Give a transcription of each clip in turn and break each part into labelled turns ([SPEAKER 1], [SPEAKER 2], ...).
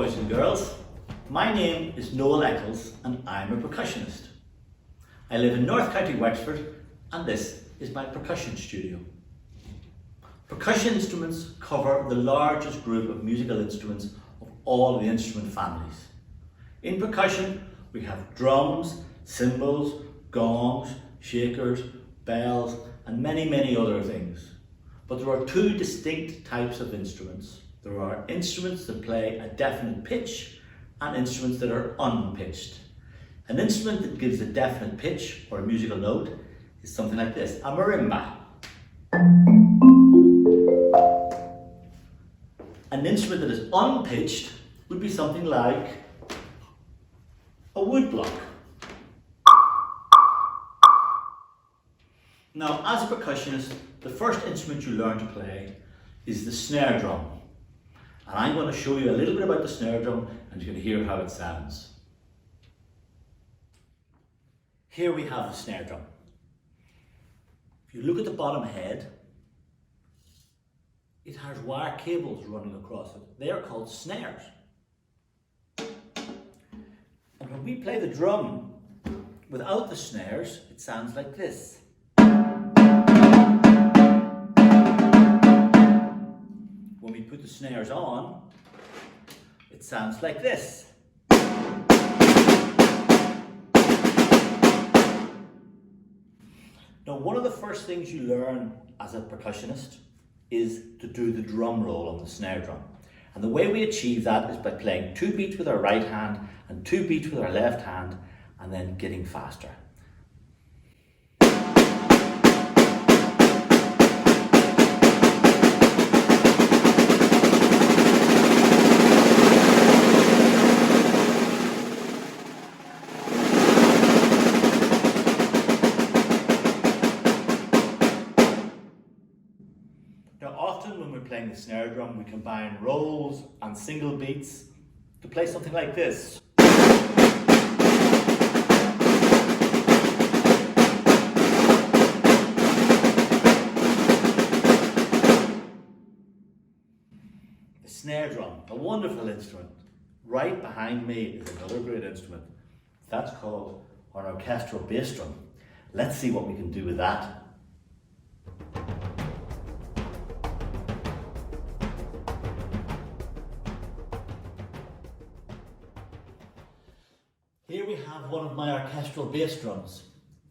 [SPEAKER 1] boys and girls. My name is Noel Eccles and I'm a percussionist. I live in North County Wexford and this is my percussion studio. Percussion instruments cover the largest group of musical instruments of all the instrument families. In percussion we have drums, cymbals, gongs, shakers, bells and many other things. But there are two distinct types of instruments. There are instruments that play a definite pitch and instruments that are unpitched. An instrument that gives a definite pitch or a musical note is something like this, a marimba. An instrument that is unpitched would be something like a woodblock. Now, as a percussionist, the first instrument you learn to play is the snare drum. And I'm going to show you a little bit about the snare drum and you're going to hear how it sounds. Here we have the snare drum. If you look at the bottom head, it has wire cables running across it. They are called snares. And when we play the drum without the snares, it sounds like this. When we put the snares on, it sounds like this. Now, one of the first things you learn as a percussionist is to do the drum roll on the snare drum. And the way we achieve that is by playing 2 beats with our right hand and 2 beats with our left hand and then getting faster. Now, often when we're playing the snare drum, we combine rolls and single beats to play something like this. The snare drum, a wonderful instrument. Right behind me is another great instrument. That's called an orchestral bass drum. Let's see what we can do with that. Here we have one of my orchestral bass drums.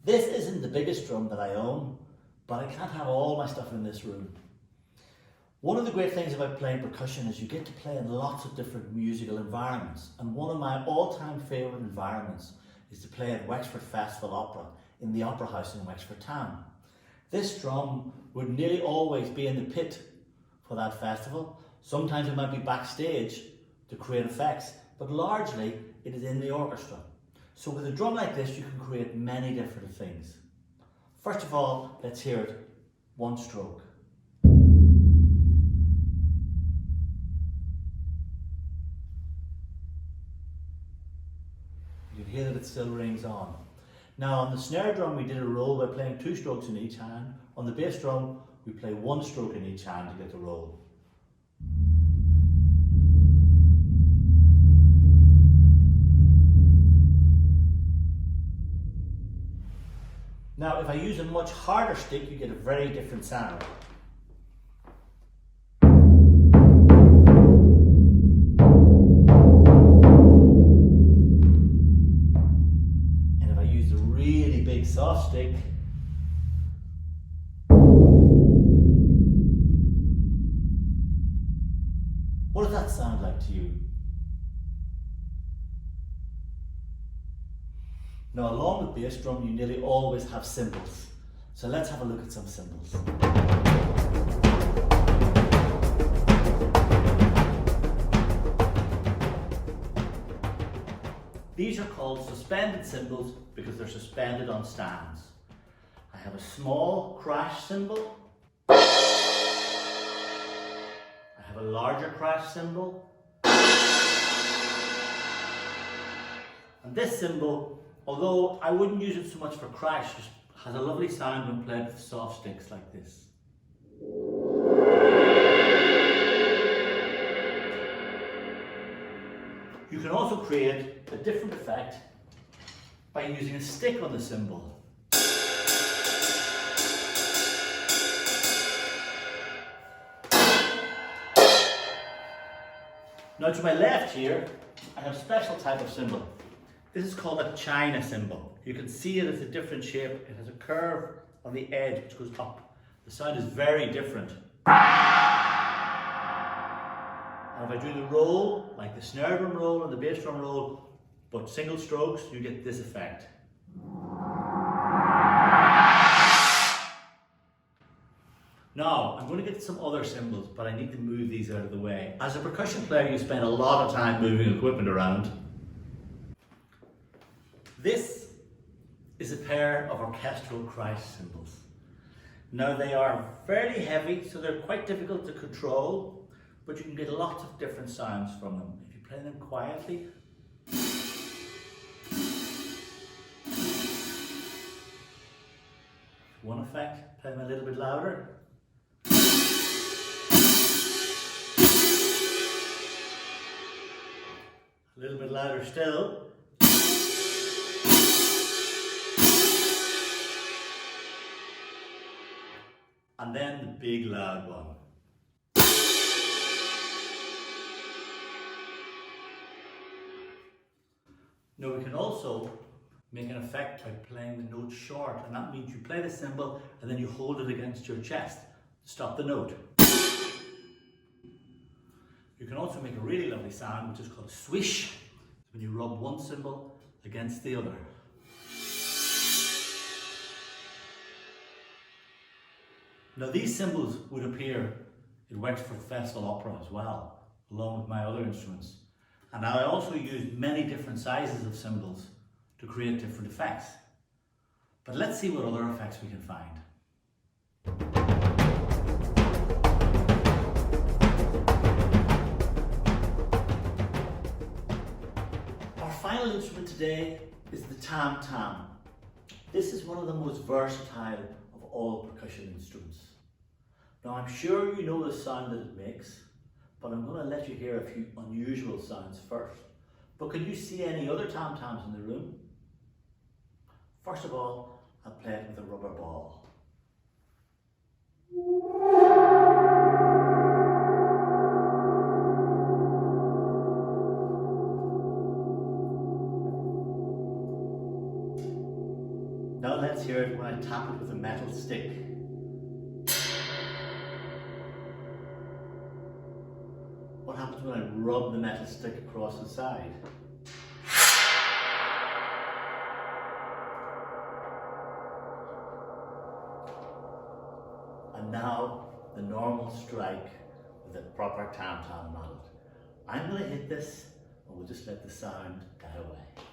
[SPEAKER 1] This isn't the biggest drum that I own, but I can't have all my stuff in this room. One of the great things about playing percussion is you get to play in lots of different musical environments. And one of my all-time favourite environments is to play at Wexford Festival Opera in the Opera House in Wexford Town. This drum would nearly always be in the pit for that festival. Sometimes it might be backstage to create effects, but largely it is in the orchestra. So with a drum like this, you can create many different things. First of all, let's hear it one stroke. You can hear that it still rings on. Now on the snare drum, we did a roll by playing 2 strokes in each hand. On the bass drum, we play 1 stroke in each hand to get the roll. Now, if I use a much harder stick, you get a very different sound. And if I use a really big soft stick, what does that sound like to you? Now, along with bass drum, you nearly always have cymbals. So let's have a look at some cymbals. These are called suspended cymbals because they're suspended on stands. I have a small crash cymbal. I have a larger crash cymbal. And this cymbal, although I wouldn't use it so much for crash, has a lovely sound when played with soft sticks like this. You can also create a different effect by using a stick on the cymbal. Now to my left here, I have a special type of cymbal. This is called a china cymbal. You can see it as a different shape. It has a curve on the edge which goes up. The sound is very different. And if I do the roll, like the snare drum roll and the bass drum roll, but single strokes, you get this effect. Now, I'm going to get some other cymbals, but I need to move these out of the way. As a percussion player, you spend a lot of time moving equipment around. This is a pair of orchestral Christ cymbals. Now, they are fairly heavy, so they're quite difficult to control, but you can get lots of different sounds from them. If you play them quietly, one effect, play them a little bit louder. A little bit louder still. And then the big loud one. Now we can also make an effect by playing the note short, and that means you play the cymbal and then you hold it against your chest to stop the note. You can also make a really lovely sound which is called a swish, when you rub one cymbal against the other. Now these cymbals would appear in Wexford Festival Opera as well, along with my other instruments. And I also use many different sizes of cymbals to create different effects. But let's see what other effects we can find. Our final instrument today is the tam-tam. This is one of the most versatile of all percussion instruments. Now I'm sure you know the sound that it makes, but I'm going to let you hear a few unusual sounds first. But can you see any other tam-tams in the room? First of all, I'll play it with a rubber ball. Now let's hear it when I tap it with a metal stick. What happens when I rub the metal stick across the side? And now the normal strike with a proper tam-tam on it. I'm going to hit this and we'll just let the sound die away.